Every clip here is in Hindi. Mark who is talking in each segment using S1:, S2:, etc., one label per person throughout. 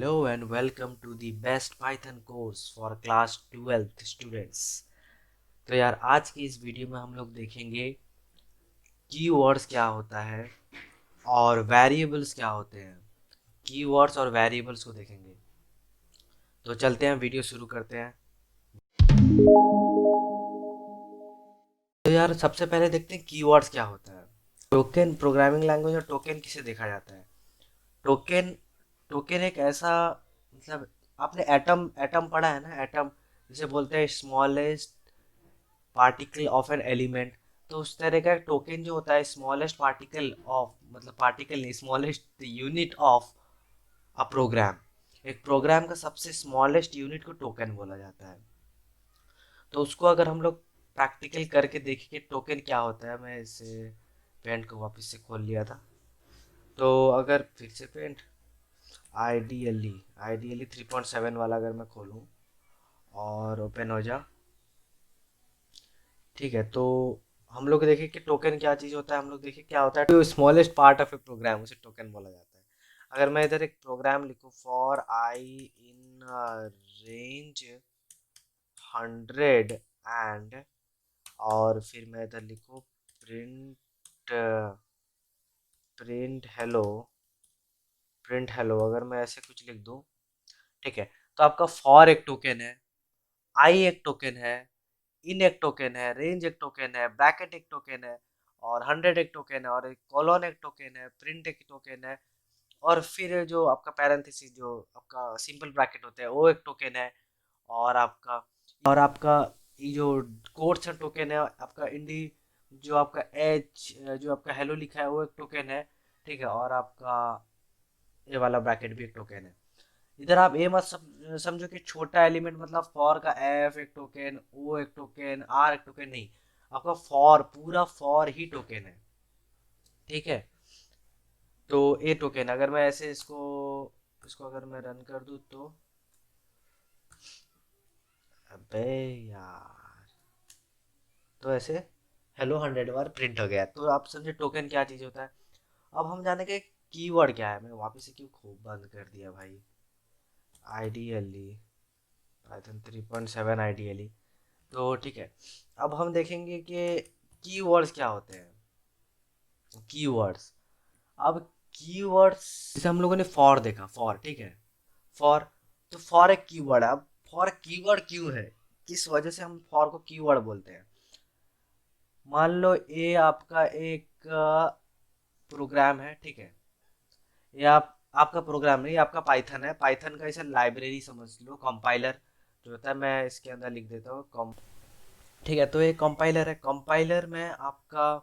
S1: Hello and welcome to the best Python course for class 12th students। तो यार आज की इस वीडियो में हम लोग देखेंगे कीवर्ड्स क्या होता है और वेरिएबल्स क्या होते हैं। कीवर्ड्स और वेरिएबल्स को देखेंगे। तो चलते हैं, वीडियो शुरू करते हैं। तो यार सबसे पहले देखते हैं कीवर्ड्स क्या होता है। टोकन प्रोग्रामिंग लैंग्वेज में टोकन किसे देखा जाता है? टोकन टोकन एक ऐसा, मतलब आपने एटम एटम पढ़ा है ना, एटम जिसे बोलते हैं smallest particle of an element. तो उस तरह का टोकन जो होता है स्मॉलेस्ट पार्टिकल ऑफ, मतलब पार्टिकल नहीं, smallest unit of a program. एक प्रोग्राम का सबसे स्मॉलेस्ट यूनिट को टोकन बोला जाता है। तो उसको अगर हम लोग प्रैक्टिकल करके देखें कि टोकन क्या होता है, मैं इसे पेंट को वापस से खोल लिया था। तो अगर फिर से पेंट आइडियली आइडियली 3.7 वाला अगर मैं खोलूँ और ओपन हो जा, ठीक है। तो हम लोग देखें कि टोकन क्या चीज़ होता है। हम लोग देखें क्या होता है, जो smallest part of a program उसे टोकन बोला जाता है। अगर मैं इधर एक प्रोग्राम लिखूँ for I in range 100 and, और फिर मैं इधर लिखूँ print print hello print hello, अगर मैं ऐसे कुछ लिख दूँ, ठीक है। तो आपका फॉर एक टोकन है, आई एक टोकन है, इन एक टोकन है, रेंज एक टोकन है, ब्रैकेट एक टोकन है, और 100 एक टोकन है, और एक कॉलन एक टोकन है, प्रिंट एक टोकन है, और फिर जो आपका पैरेंथेसिस जो आपका सिंपल ब्रैकेट होता है वो एक टोकन है, और आपका ये जो कोट्स टोकन है, आपका इंडी जो आपका एच जो आपका हेलो लिखा है वो एक टोकन है, ठीक है। और आपका ये वाला ब्रैकेट भी एक टोकन है। इधर आप ये मत समझो कि छोटा एलिमेंट मतलब फॉर का एफ एक टोकन, ओ एक टोकन, आर एक टोकन, नहीं। आपका फॉर पूरा फॉर ही टोकन है, ठीक है। तो ये टोकन अगर मैं ऐसे इसको इसको अगर मैं रन कर दूं तो, अबे यार, तो ऐसे हेलो 100 बार प्रिंट हो गया। तो आप समझे टोकन क्या चीज होता है। अब हम जाने के कीवर्ड क्या है। मैं वापस से क्यों खूब बंद कर दिया भाई। Ideally Python 3.7 ideally. तो ठीक है, अब हम देखेंगे कि कीवर्ड्स क्या होते हैं। कीवर्ड्स, अब कीवर्ड्स जैसे हम लोगों ने फॉर देखा, फॉर ठीक है। फॉर, तो फॉर एक कीवर्ड है। अब फॉर कीवर्ड क्यों है, किस वजह से हम फॉर को कीवर्ड बोलते हैं। मान लो ये आपका एक प्रोग्राम है, ठीक है। ये आपका प्रोग्राम नहीं, आपका पाइथन है। पाइथन का इसे लाइब्रेरी समझ लो, कंपाइलर जो होता है। मैं इसके अंदर लिख देता हूँ, ठीक है। तो ये कंपाइलर है। कंपाइलर में आपका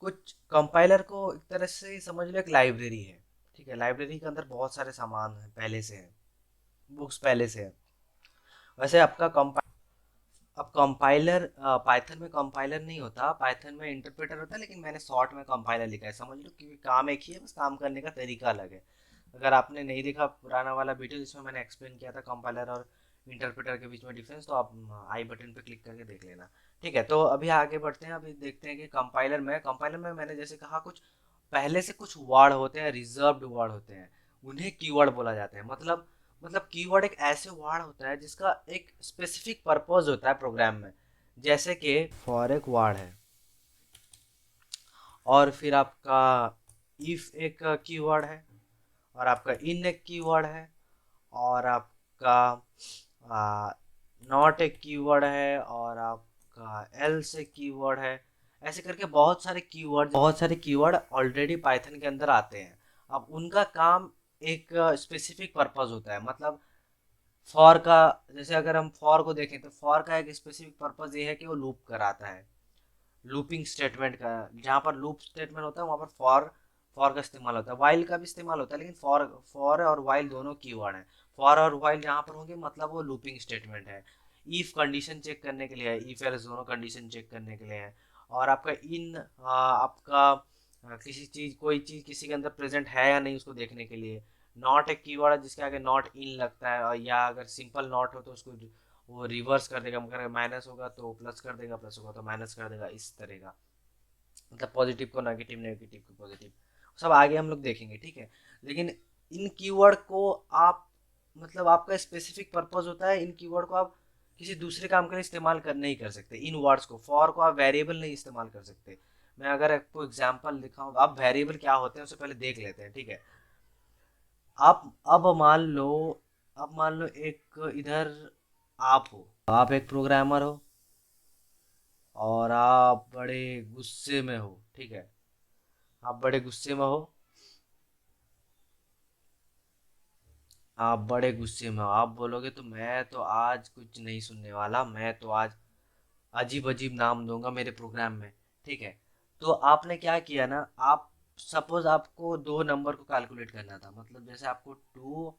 S1: कुछ, कंपाइलर को एक तरह से समझ लो एक लाइब्रेरी है, ठीक है। लाइब्रेरी के अंदर बहुत सारे सामान हैं, पहले से हैं, बुक्स पहले से हैं। वैसे आपका अब कंपाइलर पाइथन में कंपाइलर नहीं होता, पाइथन में इंटरप्रेटर होता है, लेकिन मैंने शॉर्ट में कंपाइलर लिखा है, समझ लो। क्योंकि काम एक ही है, बस काम करने का तरीका अलग है। अगर आपने नहीं देखा पुराना वाला वीडियो जिसमें मैंने एक्सप्लेन किया था कंपाइलर और इंटरप्रेटर के बीच में डिफरेंस, तो आप आई बटन पे क्लिक करके देख लेना, ठीक है। तो अभी आगे बढ़ते हैं। अभी देखते हैं कि कंपाइलर में मैंने जैसे कहा, कुछ पहले से कुछ वर्ड होते हैं, रिजर्व्ड वर्ड होते हैं, उन्हें कीवर्ड बोला जाता है। मतलब कीवर्ड एक ऐसे वर्ड होता है जिसका एक स्पेसिफिक पर्पस होता है प्रोग्राम में। जैसे कि फॉर एक वर्ड है, और फिर आपका इफ एक कीवर्ड है, और आपका इन एक कीवर्ड है, और आपका नॉट एक कीवर्ड है, और आपका एल्स एक कीवर्ड है। ऐसे करके बहुत सारे कीवर्ड ऑलरेडी पाइथन के अंदर आते हैं। अब उनका काम एक स्पेसिफिक पर्पस होता है। मतलब फॉर का, जैसे अगर हम फॉर को देखें तो फॉर का एक स्पेसिफिक पर्पस ये है कि वो लूप कराता है। लूपिंग स्टेटमेंट का, जहाँ पर लूप स्टेटमेंट होता है वहाँ पर फॉर का इस्तेमाल होता है। वाइल का भी इस्तेमाल होता है, लेकिन फॉर फॉर और वाइल दोनों कीवर्ड हैं। फॉर और वाइल जहाँ पर होंगे मतलब वो लूपिंग स्टेटमेंट है। इफ कंडीशन चेक करने के लिए है, इफ एल्स दोनों कंडीशन चेक करने के लिए है। और आपका इन आपका किसी चीज, कोई चीज किसी के अंदर प्रेजेंट है या नहीं उसको देखने के लिए। नॉट एक कीवर्ड है जिसके आगे नॉट इन लगता है, और या अगर सिंपल नॉट हो तो उसको वो रिवर्स कर देगा। अगर माइनस होगा तो प्लस कर देगा, प्लस होगा तो माइनस कर देगा, इस तरह का। मतलब पॉजिटिव को नेगेटिव, नेगेटिव को पॉजिटिव, सब आगे हम लोग देखेंगे, ठीक है। लेकिन इन कीवर्ड को आप मतलब आपका स्पेसिफिक पर्पस होता है, इन कीवर्ड को आप किसी दूसरे काम के लिए इस्तेमाल कर नहीं कर सकते। इन वर्ड्स को, फॉर को आप वेरिएबल नहीं इस्तेमाल कर सकते। मैं अगर आपको एग्जांपल दिखाऊं, आप वेरिएबल क्या होते हैं उससे पहले देख लेते हैं, ठीक है। आप अब मान लो एक इधर आप हो, आप एक प्रोग्रामर हो और आप बड़े गुस्से में हो, ठीक है। आप बड़े गुस्से में हो, आप बड़े गुस्से में हो, आप बोलोगे तो मैं तो आज कुछ नहीं सुनने वाला, मैं तो आज अजीब अजीब नाम दूंगा मेरे प्रोग्राम में, ठीक है। तो आपने क्या किया ना, आप सपोज आपको दो नंबर को कैलकुलेट करना था, मतलब जैसे आपको 2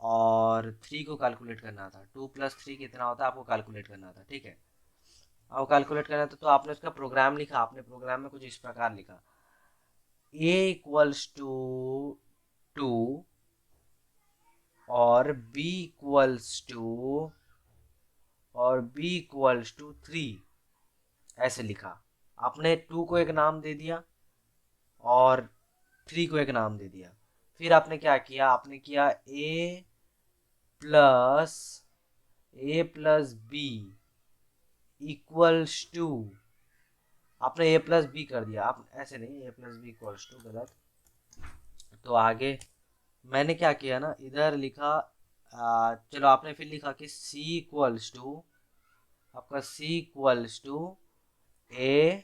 S1: और 3 को कैलकुलेट करना था, 2 + 3 कितना होता है आपको कैलकुलेट करना था, ठीक है। आपको कैलकुलेट करना था, तो आपने उसका प्रोग्राम लिखा, आपने प्रोग्राम में कुछ इस प्रकार लिखा, A = 2 और B = 3, ऐसे लिखा। आपने 2 को एक नाम दे दिया और 3 को एक नाम दे दिया। फिर आपने क्या किया, आपने किया plus A + B equals to, आपने A + B कर दिया। आप ऐसे नहीं, A + B इक्वल्स टू गलत। तो आगे मैंने क्या किया ना, इधर लिखा चलो आपने फिर लिखा कि C = A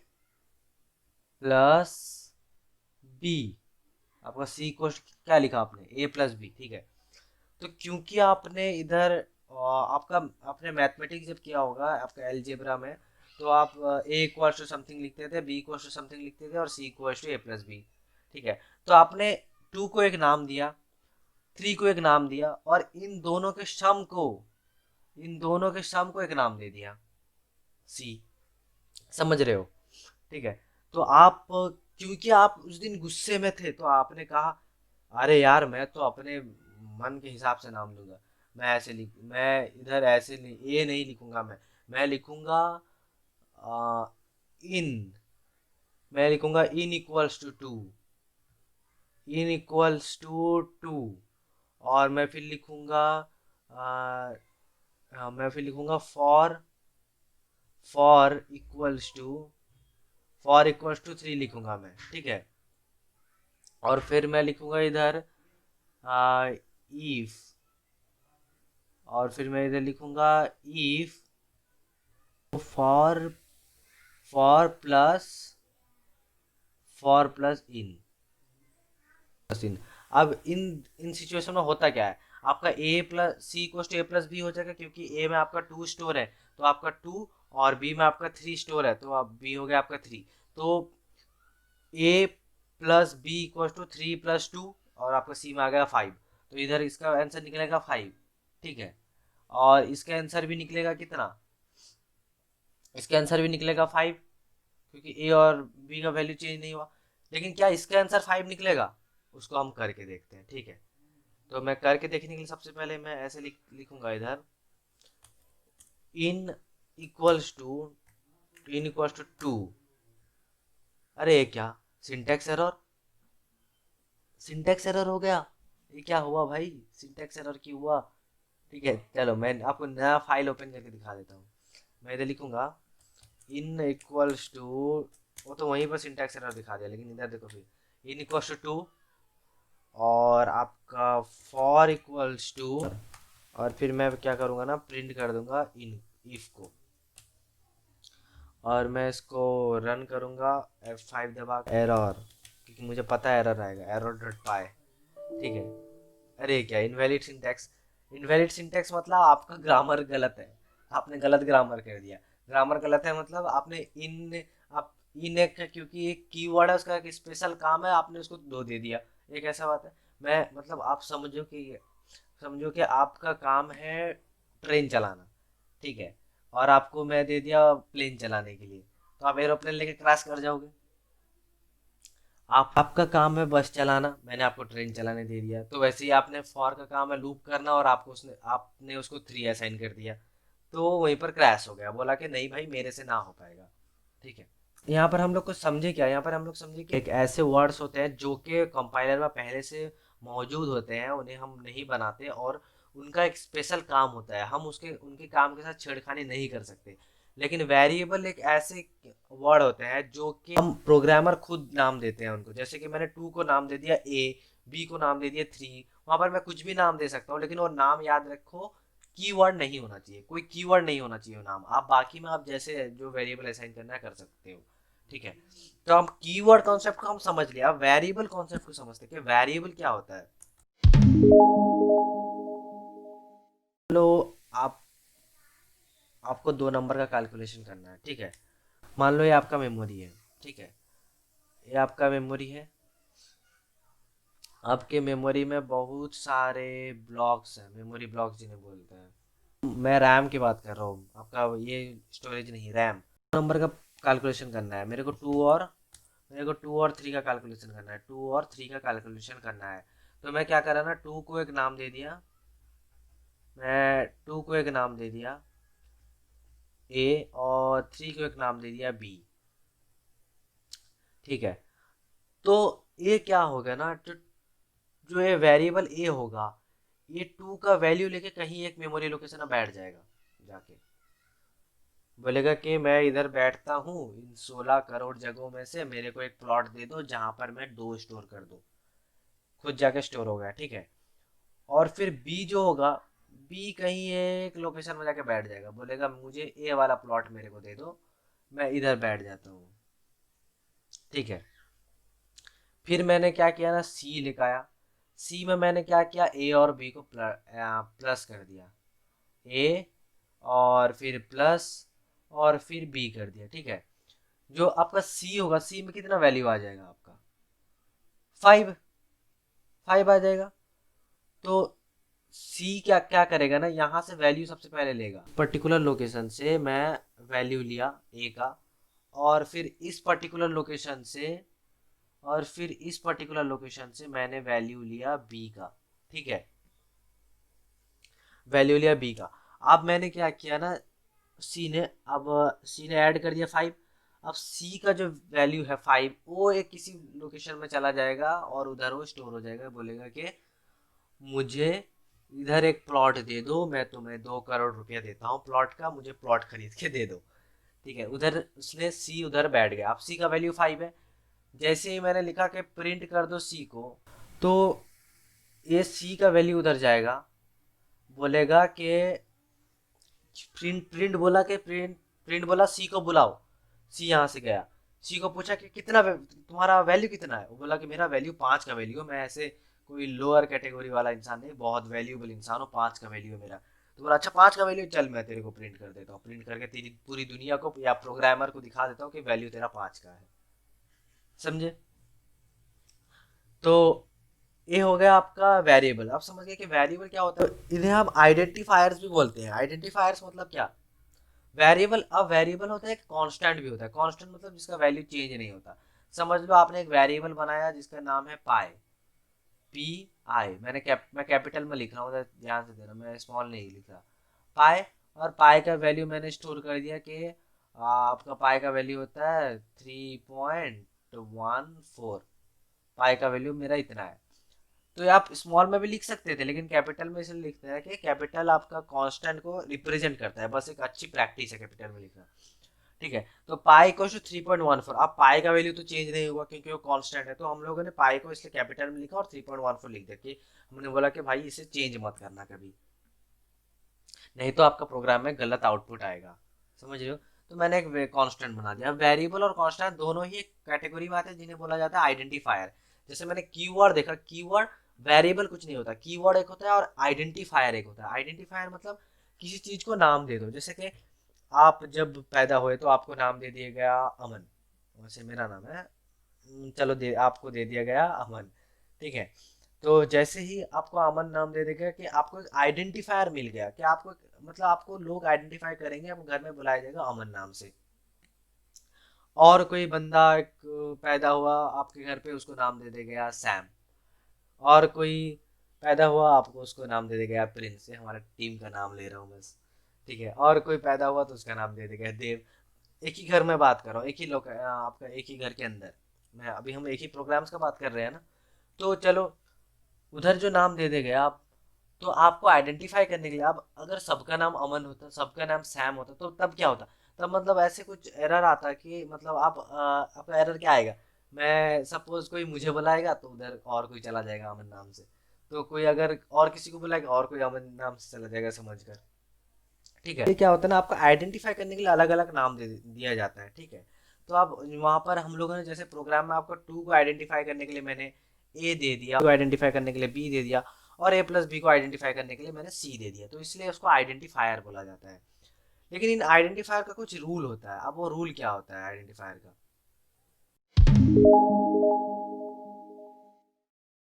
S1: + B। आपका C को क्या लिखा आपने, A + B, ठीक है। तो क्योंकि आपने इधर आपका आपने मैथमेटिक्स जब किया होगा आपका एलजेब्रा में, तो आप A = समथिंग लिखते थे, B = समथिंग लिखते थे और C = A + B, ठीक है। तो आपने 2 को एक नाम दिया, 3 को एक नाम दिया और इन दोनों के सम को एक नाम दे दिया, C। समझ रहे हो, ठीक है। तो आप क्योंकि आप उस दिन गुस्से में थे, तो आपने कहा अरे यार मैं तो अपने मन के हिसाब से नाम दूंगा, मैं इधर ऐसे नहीं, ए नहीं लिखूंगा, मैं लिखूंगा आ, इन मैं लिखूंगा इन इक्वल्स टू 2 और आ, मैं फिर लिखूंगा फॉर इक्वल्स टू फॉर = 3 लिखूंगा मैं, ठीक है। और फिर मैं लिखूंगा इधर इफ, और फिर मैं इधर लिखूंगा इफ फॉर फॉर प्लस इन इन। अब इन इन सिचुएशन में होता क्या है, आपका C = A + B हो जाएगा, क्योंकि A में आपका 2 स्टोर है तो आपका 2, और B में आपका 3 स्टोर है तो अब B हो गया आपका 3। तो A + B = 3 + 2 और आपका C में आ गया 5। तो इधर इसका आंसर निकलेगा 5, ठीक है। और इसका आंसर भी निकलेगा कितना, इसका आंसर भी निकलेगा 5, क्योंकि ए और बी का वैल्यू चेंज नहीं हुआ। लेकिन क्या इसका आंसर 5 निकलेगा, उसको हम करके देखते हैं, ठीक है। तो मैं करके देखने के लिए सबसे पहले मैं ऐसे लिखूंगा इधर n equals to n equals to 2। अरे ये क्या, सिंटेक्स एरर, सिंटेक्स एरर हो गया, ये क्या हुआ भाई, सिंटेक्स एरर क्यों हुआ। ठीक है, चलो मैं आपको नया फाइल ओपन करके दिखा देता हूँ। मैं इधर लिखूंगा इन इक्वल्स टू, वो तो वहीं पर सिंटेक्स एरर दिखा दिया, लेकिन इधर देखो फिर इन इक्वल्स टू 2 और आपका फॉर इक्वल्स टू, और फिर मैं क्या करूँगा ना, प्रिंट कर दूंगा इन इफ को, और मैं इसको रन करूँगा F5 दबा एरर, क्योंकि मुझे पता है एरर आएगा, error.py, ठीक है। अरे क्या इनवैलिड सिंटैक्स मतलब आपका ग्रामर गलत है, आपने गलत ग्रामर कर दिया। ग्रामर गलत है मतलब आपने आप इन एक, क्योंकि एक कीवर्ड है उसका एक स्पेशल काम है, आपने उसको दो दे दिया, एक ऐसा बात है। मैं मतलब आप समझो कि आपका काम है ट्रेन चलाना, ठीक है, और आपको मैं दे दिया प्लेन चलाने के लिए, तो आप एरोप्लेन लेके क्रैश कर जाओगे। आपका काम है बस चलाना, मैंने आपको ट्रेन चलाने दे दिया, तो वैसे ही आपने फॉर का काम है लूप करना, और आपने उसको 3 असाइन कर दिया, तो वहीं पर क्रैश हो गया, बोला कि नहीं भाई मेरे से ना हो पाएगा, ठीक है। यहाँ पर हम लोग को समझे क्या, यहाँ पर हम लोग समझे कि एक ऐसे वर्ड्स होते हैं जो कि कंपाइलर में पहले से मौजूद होते हैं उन्हें हम नहीं बनाते, और उनका एक स्पेशल काम होता है, हम उसके उनके काम के साथ छेड़खानी नहीं कर सकते। लेकिन वेरिएबल एक ऐसे वर्ड होते हैं जो कि हम प्रोग्रामर खुद नाम देते हैं उनको। जैसे कि मैंने 2 को नाम दे दिया ए, बी को नाम दे दिया 3, वहां पर मैं कुछ भी नाम दे सकता हूँ, लेकिन वो नाम याद रखो कीवर्ड नहीं होना चाहिए, कोई कीवर्ड नहीं होना चाहिए नाम। आप बाकी में आप जैसे जो वेरिएबल असाइन करना है कर सकते हो, ठीक है। तो हम कीवर्ड कॉन्सेप्ट को हम समझ लिया, अब वेरिएबल कॉन्सेप्ट को समझते हैं कि वेरिएबल क्या होता है। लो, आप आपको 2 नंबर का कैलकुलेशन करना है, ठीक है। मान लो ये आपका मेमोरी है, ठीक है, ये आपका मेमोरी है। आपके मेमोरी में बहुत सारे ब्लॉक्स हैं, मेमोरी ब्लॉक्स जिन्हें बोलते हैं। मैं रैम की बात कर रहा हूँ, आपका ये स्टोरेज नहीं, रैम। नंबर का कैलकुलेशन करना है मेरे को 2 और 3 का कैलकुलेशन करना है, 2 और 3 का कैलकुलेशन करना है। तो मैं क्या करा ना, 2 को एक नाम दे दिया, मैं 2 को एक नाम दे दिया ए, और 3 को एक नाम दे दिया बी, ठीक है। तो ये क्या होगा ना, जो ये वेरिएबल ए होगा, ये 2 का वैल्यू लेके कहीं एक मेमोरी लोकेशन में बैठ जाएगा, जाके बोलेगा कि मैं इधर बैठता हूँ, इन 16 करोड़ जगहों में से मेरे को एक प्लॉट दे दो जहां पर मैं 2 स्टोर कर दूं। खुद जाके स्टोर हो गया, ठीक है। और फिर बी जो होगा, बी कहीं एक लोकेशन में जाके बैठ जाएगा, बोलेगा मुझे ए वाला प्लॉट मेरे को दे दो, मैं इधर बैठ जाता हूँ, ठीक है। फिर मैंने क्या किया ना, सी लिखाया। सी में मैंने क्या किया, ए और बी को प्लस कर दिया, ए और फिर प्लस और फिर बी कर दिया, ठीक है। जो आपका सी होगा, सी में कितना वैल्यू आ जाएगा आपका, 5, 5 आ जाएगा। तो सी क्या क्या करेगा ना, यहाँ से वैल्यू सबसे पहले लेगा, पर्टिकुलर लोकेशन से मैं वैल्यू लिया ए का, और फिर इस पर्टिकुलर लोकेशन से, और फिर इस पर्टिकुलर लोकेशन से मैंने वैल्यू लिया बी का, ठीक है, वैल्यू लिया बी का। अब मैंने क्या किया ना, सी ने अब सी ने ऐड कर दिया 5। अब सी का जो वैल्यू है 5, वो एक किसी लोकेशन में चला जाएगा और उधर वो स्टोर हो जाएगा, बोलेगा कि मुझे इधर एक प्लॉट दे दो, मैं तुम्हें 2 करोड़ रुपया देता हूँ प्लॉट का, मुझे प्लॉट खरीद के दे दो, ठीक है। उधर उसने सी उधर बैठ गया, अब सी का वैल्यू 5 है। जैसे ही मैंने लिखा कि प्रिंट कर दो सी को, तो ये सी का वैल्यू उधर जाएगा, बोलेगा कि प्रिंट प्रिंट बोला कि प्रिंट प्रिंट बोला सी को बुलाओ। सी यहाँ से गया, सी को पूछा कि कितना तुम्हारा वैल्यू कितना है, वो बोला कि मेरा वैल्यू 5 का वैल्यू है, मैं ऐसे कोई लोअर कैटेगरी वाला इंसान नहीं, बहुत वैल्यूबल इंसान हूँ, 5 का वैल्यू है मेरा। तो बोला अच्छा 5 का वैल्यू, चल मैं तेरे को प्रिंट कर देता हूँ, प्रिंट करके तेरी पूरी दुनिया को या प्रोग्रामर को दिखा देता हूँ कि वैल्यू तेरा 5 का है, समझे। तो ये हो गया आपका वेरिएबल। अब समझ गए कि वेरिएबल क्या होता है। इन्हें हम आइडेंटिफायर्स भी बोलते हैं। आइडेंटिफायर्स मतलब क्या, वेरिएबल, अब वेरिएबल होता है एक कांस्टेंट भी होता है। कांस्टेंट मतलब जिसका वैल्यू चेंज नहीं होता। समझ लो आपने एक वेरिएबल बनाया जिसका नाम है पाई, पी आई, मैं कैपिटल में लिख रहा हूँ, ध्यान से देना, मैं स्मॉल नहीं लिख रहा, पाई। और पाई का वैल्यू मैंने स्टोर कर दिया कि आपका पाई का वैल्यू होता है 3.14, पाई का वैल्यू मेरा इतना है। तो ये आप स्मॉल में भी लिख सकते थे, लेकिन कैपिटल में इसलिए लिखते हैं कि कैपिटल आपका कांस्टेंट को रिप्रेजेंट करता है, बस एक अच्छी प्रैक्टिस है कैपिटल में लिखना, ठीक है। तो पाई को 3.14, अब पाई का वैल्यू तो चेंज नहीं हुआ क्योंकि वो कांस्टेंट है, तो हम लोगों ने पाई को इसलिए कैपिटल में लिखा और 3.14 लिख दिया, कि हमने बोला कि भाई इसे चेंज मत करना कभी, नहीं तो आपका प्रोग्राम में गलत आउटपुट आएगा, समझ रहे हो। तो मैंने एक कांस्टेंट बना दिया। वेरिएबल और कांस्टेंट दोनों ही एक कैटेगरी में आते हैं जिन्हें बोला जाता है आइडेंटिफायर। जैसे मैंने कीवर्ड देखा, कीवर्ड वेरिएबल कुछ नहीं होता, कीवर्ड एक होता है और आइडेंटिफायर एक होता है। आइडेंटिफायर मतलब किसी चीज को नाम दे दो, जैसे कि आप जब पैदा हुए तो आपको नाम दे दिया गया अमन, वैसे मेरा नाम है, चलो दे आपको दे दिया गया अमन, ठीक है। तो जैसे ही आपको अमन नाम दे देगा कि आपको एक आइडेंटिफायर मिल गया, कि आपको मतलब आपको लोग आइडेंटिफाई करेंगे, आपको घर में बुलाया जाएगा अमन नाम से। और कोई बंदा एक पैदा हुआ आपके घर पे, उसको नाम दे देगा गया सैम। और कोई पैदा हुआ, आपको उसको नाम दे देगा गया प्रिंस, ये हमारा टीम का नाम ले रहा हूँ बस, ठीक है। और कोई पैदा हुआ तो उसका नाम दे देगा देव। एक ही घर में बात कर रहा हूँ, एक ही लोग आपका एक ही घर के अंदर, मैं अभी हम एक ही प्रोग्राम्स का बात कर रहे हैं ना। तो चलो उधर जो नाम दे देंगे आप, तो आपको आइडेंटिफाई करने के लिए, अब अगर सबका नाम अमन होता, सबका नाम सैम होता, तो तब क्या होता? तब मतलब ऐसे कुछ एरर आता कि मतलब आप आपका एरर क्या आएगा? मैं सपोज कोई मुझे बुलाएगा तो उधर और कोई चला जाएगा अमन नाम से, तो कोई अगर और किसी को बुलाएगा और कोई अमन नाम से चला जाएगा, समझ कर। ठीक है, ये क्या होता है ना, आपको आइडेंटिफाई करने के लिए अलग अलग नाम दिया जाता है। ठीक है, तो अब वहां पर हम लोगों ने जैसे प्रोग्राम में आपको टू को आइडेंटिफाई करने के लिए मैंने ए दे दिया, को आइडेंटिफाई करने के लिए बी दे दिया, और ए प्लस बी को आइडेंटिफाई करने के लिए मैंने सी दे दिया, तो इसलिए उसको आइडेंटिफायर बोला जाता है। लेकिन इन आइडेंटिफायर का कुछ रूल होता है। अब वो रूल क्या होता है आइडेंटिफायर का?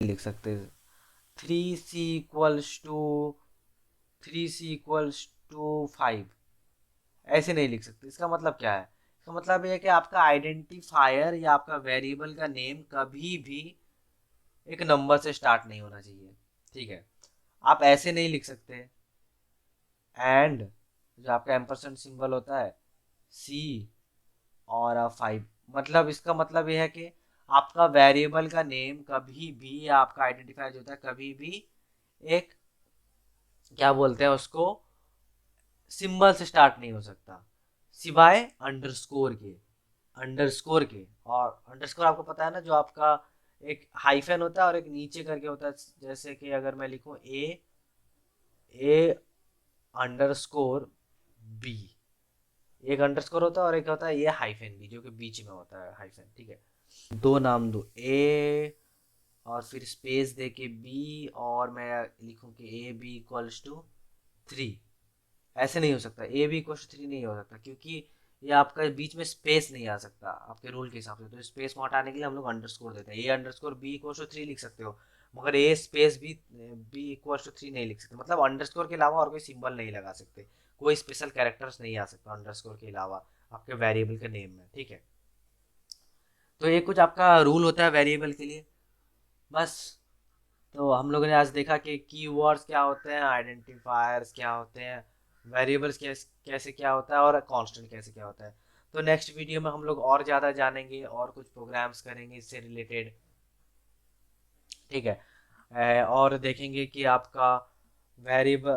S1: लिख सकते हैं 3c इक्वल्स टू 5, ऐसे नहीं लिख सकते। इसका मतलब क्या है? इसका मतलब ये है कि आपका आइडेंटिफायर या आपका वेरिएबल का नेम कभी भी एक नंबर से स्टार्ट नहीं होना चाहिए। ठीक है, आप ऐसे नहीं लिख सकते एंड, जो आपका एम्परसेंड सिंबल होता है, सी और 5, मतलब इसका मतलब यह है कि आपका वेरिएबल का नेम कभी भी, या आपका आइडेंटिफायर जो होता है कभी भी एक, क्या बोलते हैं उसको, सिंबल से स्टार्ट नहीं हो सकता, सिवाय अंडरस्कोर के। अंडरस्कोर के, और अंडरस्कोर आपको पता है ना, जो आपका एक हाइफन होता है और एक नीचे करके होता है। जैसे कि अगर मैं लिखूं ए अंडरस्कोर बी, एक अंडरस्कोर होता है और एक होता है ये हाइफन बी, जो कि बीच में होता है हाइफन। ठीक है, दो नाम दो, ए और फिर स्पेस दे के बी, और मैं लिखूं कि ए बी इक्वल्स टू 3, ऐसे नहीं हो सकता। ए बी इक्वल्स टू 3 नहीं हो सकता, क्योंकि ये आपका बीच में स्पेस नहीं आ सकता आपके रूल के हिसाब से। तो स्पेस को हटाने के लिए हम लोग अंडरस्कोर देते हैं। A underscore B equals to 3 लिख सकते हो, मगर A space B equals to 3 नहीं लिख सकते। मतलब अंडरस्कोर के अलावा और कोई सिंबल नहीं लगा सकते, कोई स्पेशल कैरेक्टर्स नहीं आ सकता अंडरस्कोर के अलावा आपके वेरिएबल के नेम में। ठीक है, तो ये कुछ आपका रूल होता है वेरिएबल के लिए, बस। तो हम लोगों ने आज देखा कि कीवर्ड्स क्या होते हैं, आइडेंटिफायर्स क्या होते हैं, वेरिएबल्स कैसे क्या होता है, और कांस्टेंट कैसे क्या होता है। तो नेक्स्ट वीडियो में हम लोग और ज़्यादा जानेंगे और कुछ प्रोग्राम्स करेंगे इससे रिलेटेड। ठीक है, और देखेंगे कि आपका वेरिएबल,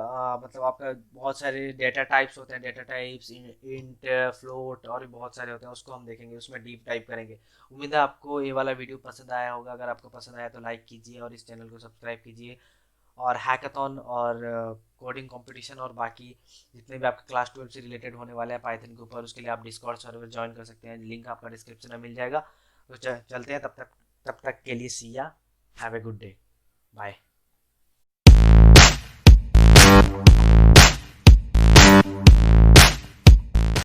S1: मतलब आपका बहुत सारे डेटा टाइप्स होते हैं, डेटा टाइप्स इंट, फ्लोट, और भी बहुत सारे होते हैं, उसको हम देखेंगे, उसमें डीप टाइप करेंगे। उम्मीद है आपको ये वाला वीडियो पसंद आया होगा। अगर आपको पसंद आया तो लाइक कीजिए और इस चैनल को सब्सक्राइब कीजिए। और हैकाथॉन और कोडिंग कंपटीशन और बाकी जितने भी आपके क्लास 12 से रिलेटेड होने वाले हैं पाइथन के ऊपर, उसके लिए आप डिस्कॉर्ड सर्वर ज्वाइन कर सकते हैं, लिंक आपका डिस्क्रिप्शन में मिल जाएगा। तो चलते हैं, तब तक के लिए see ya, have a good day, bye.